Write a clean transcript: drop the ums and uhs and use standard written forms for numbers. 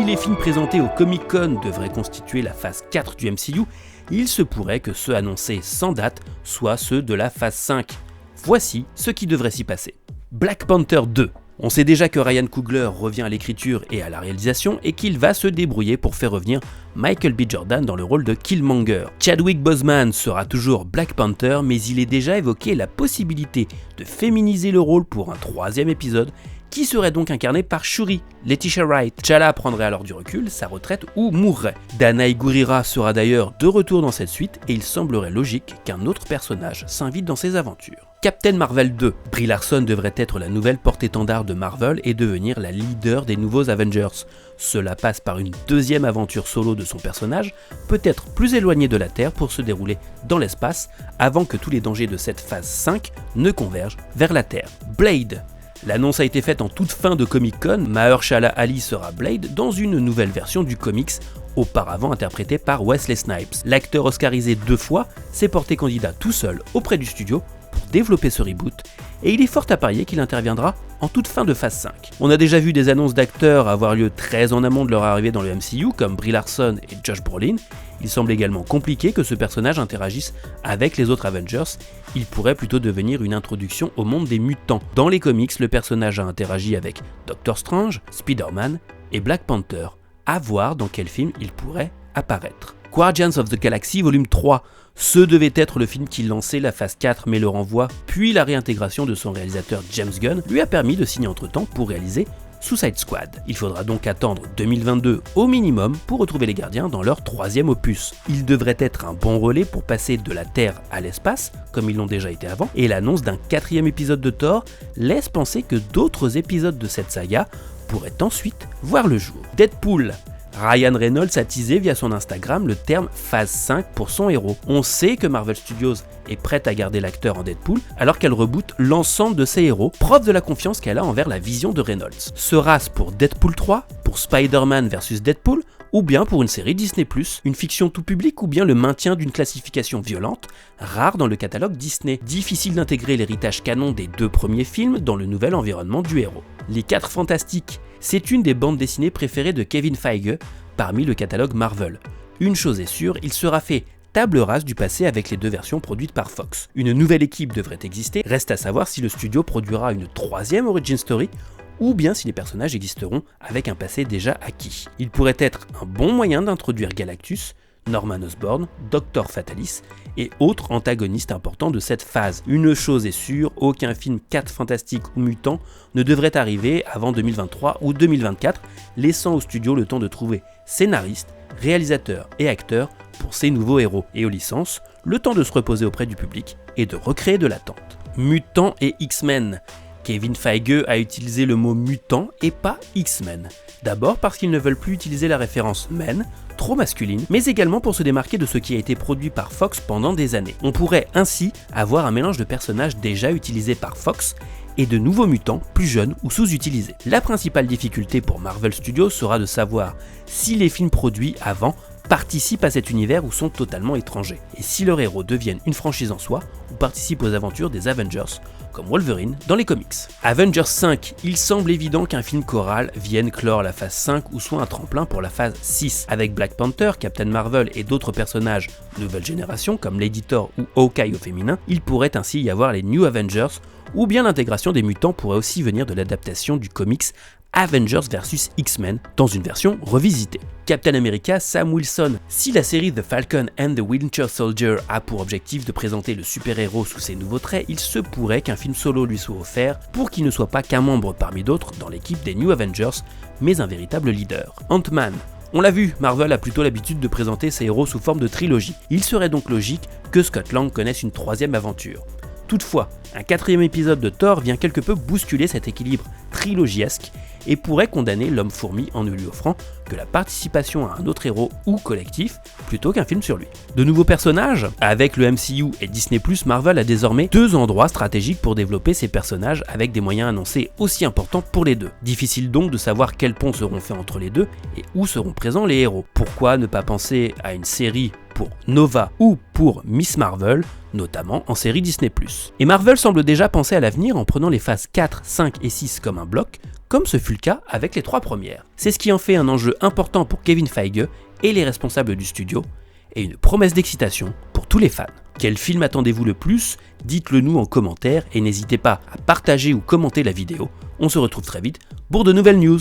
Si les films présentés au Comic-Con devraient constituer la phase 4 du MCU, il se pourrait que ceux annoncés sans date soient ceux de la phase 5. Voici ce qui devrait s'y passer. Black Panther 2. On sait déjà que Ryan Coogler revient à l'écriture et à la réalisation et qu'il va se débrouiller pour faire revenir Michael B. Jordan dans le rôle de Killmonger. Chadwick Boseman sera toujours Black Panther, mais il est déjà évoqué la possibilité de féminiser le rôle pour un 3e épisode qui serait donc incarné par Shuri, Letitia Wright. T'Challa prendrait alors du recul, sa retraite ou mourrait. Danai Gurira sera d'ailleurs de retour dans cette suite et il semblerait logique qu'un autre personnage s'invite dans ses aventures. Captain Marvel 2. Brie Larson devrait être la nouvelle porte-étendard de Marvel et devenir la leader des nouveaux Avengers. Cela passe par une 2e aventure solo de son personnage, peut-être plus éloignée de la Terre pour se dérouler dans l'espace avant que tous les dangers de cette phase 5 ne convergent vers la Terre. Blade. L'annonce a été faite en toute fin de Comic-Con, Mahershala Ali sera Blade dans une nouvelle version du comics, auparavant interprété par Wesley Snipes. L'acteur oscarisé 2 fois s'est porté candidat tout seul auprès du studio pour développer ce reboot, et il est fort à parier qu'il interviendra en toute fin de phase 5. On a déjà vu des annonces d'acteurs avoir lieu très en amont de leur arrivée dans le MCU, comme Brie Larson et Josh Brolin. Il semble également compliqué que ce personnage interagisse avec les autres Avengers, il pourrait plutôt devenir une introduction au monde des mutants. Dans les comics, le personnage a interagi avec Doctor Strange, Spider-Man et Black Panther. À voir dans quel film il pourrait apparaître. Guardians of the Galaxy Volume 3. Ce devait être le film qui lançait la phase 4 mais le renvoi, puis la réintégration de son réalisateur James Gunn lui a permis de signer entre-temps pour réaliser Suicide Squad. Il faudra donc attendre 2022 au minimum pour retrouver les Gardiens dans leur 3e opus. Il devrait être un bon relais pour passer de la Terre à l'espace, comme ils l'ont déjà été avant, et l'annonce d'un 4e épisode de Thor laisse penser que d'autres épisodes de cette saga pourraient ensuite voir le jour. Deadpool. Ryan Reynolds a teasé via son Instagram le terme phase 5 pour son héros. On sait que Marvel Studios est prête à garder l'acteur en Deadpool alors qu'elle reboote l'ensemble de ses héros, preuve de la confiance qu'elle a envers la vision de Reynolds. Sera-ce pour Deadpool 3, pour Spider-Man vs Deadpool, ou bien pour une série Disney+, une fiction tout public ou bien le maintien d'une classification violente, rare dans le catalogue Disney. Difficile d'intégrer l'héritage canon des 2 premiers films dans le nouvel environnement du héros. Les 4 Fantastiques. C'est une des bandes dessinées préférées de Kevin Feige parmi le catalogue Marvel. Une chose est sûre, il sera fait table rase du passé avec les 2 versions produites par Fox. Une nouvelle équipe devrait exister, reste à savoir si le studio produira une 3e origin story ou bien si les personnages existeront avec un passé déjà acquis. Il pourrait être un bon moyen d'introduire Galactus, Norman Osborn, Dr. Fatalis et autres antagonistes importants de cette phase. Une chose est sûre, aucun film 4 fantastique ou mutant ne devrait arriver avant 2023 ou 2024, laissant au studio le temps de trouver scénaristes, réalisateurs et acteurs pour ces nouveaux héros, et aux licences, le temps de se reposer auprès du public et de recréer de l'attente. Mutants et X-Men. Kevin Feige a utilisé le mot mutant et pas X-Men. D'abord parce qu'ils ne veulent plus utiliser la référence men, trop masculine, mais également pour se démarquer de ce qui a été produit par Fox pendant des années. On pourrait ainsi avoir un mélange de personnages déjà utilisés par Fox et de nouveaux mutants plus jeunes ou sous-utilisés. La principale difficulté pour Marvel Studios sera de savoir si les films produits avant participent à cet univers ou sont totalement étrangers, et si leurs héros deviennent une franchise en soi ou participent aux aventures des Avengers, comme Wolverine dans les comics. Avengers 5, il semble évident qu'un film choral vienne clore la phase 5 ou soit un tremplin pour la phase 6. Avec Black Panther, Captain Marvel et d'autres personnages nouvelle génération comme Lady Thor ou Hawkeye au féminin, il pourrait ainsi y avoir les New Avengers, ou bien l'intégration des mutants pourrait aussi venir de l'adaptation du comics Avengers vs X-Men dans une version revisitée. Captain America, Sam Wilson. Si la série The Falcon and the Winter Soldier a pour objectif de présenter le super-héros sous ses nouveaux traits, il se pourrait qu'un film solo lui soit offert pour qu'il ne soit pas qu'un membre parmi d'autres dans l'équipe des New Avengers, mais un véritable leader. Ant-Man. On l'a vu, Marvel a plutôt l'habitude de présenter ses héros sous forme de trilogie. Il serait donc logique que Scott Lang connaisse une 3e aventure. Toutefois, un 4e épisode de Thor vient quelque peu bousculer cet équilibre trilogiesque et pourrait condamner l'homme-fourmi en ne lui offrant que la participation à un autre héros ou collectif plutôt qu'un film sur lui. De nouveaux personnages. Avec le MCU et Disney+, Marvel a désormais 2 endroits stratégiques pour développer ses personnages avec des moyens annoncés aussi importants pour les 2. Difficile donc de savoir quels ponts seront faits entre les 2 et où seront présents les héros. Pourquoi ne pas penser à une série pour Nova ou pour Miss Marvel, notamment en série Disney+. Et Marvel semble déjà penser à l'avenir en prenant les phases 4, 5 et 6 comme un bloc, comme ce fut le cas avec les 3 premières. C'est ce qui en fait un enjeu important pour Kevin Feige et les responsables du studio, et une promesse d'excitation pour tous les fans. Quel film attendez-vous le plus? Dites-le nous en commentaire et n'hésitez pas à partager ou commenter la vidéo. On se retrouve très vite pour de nouvelles news.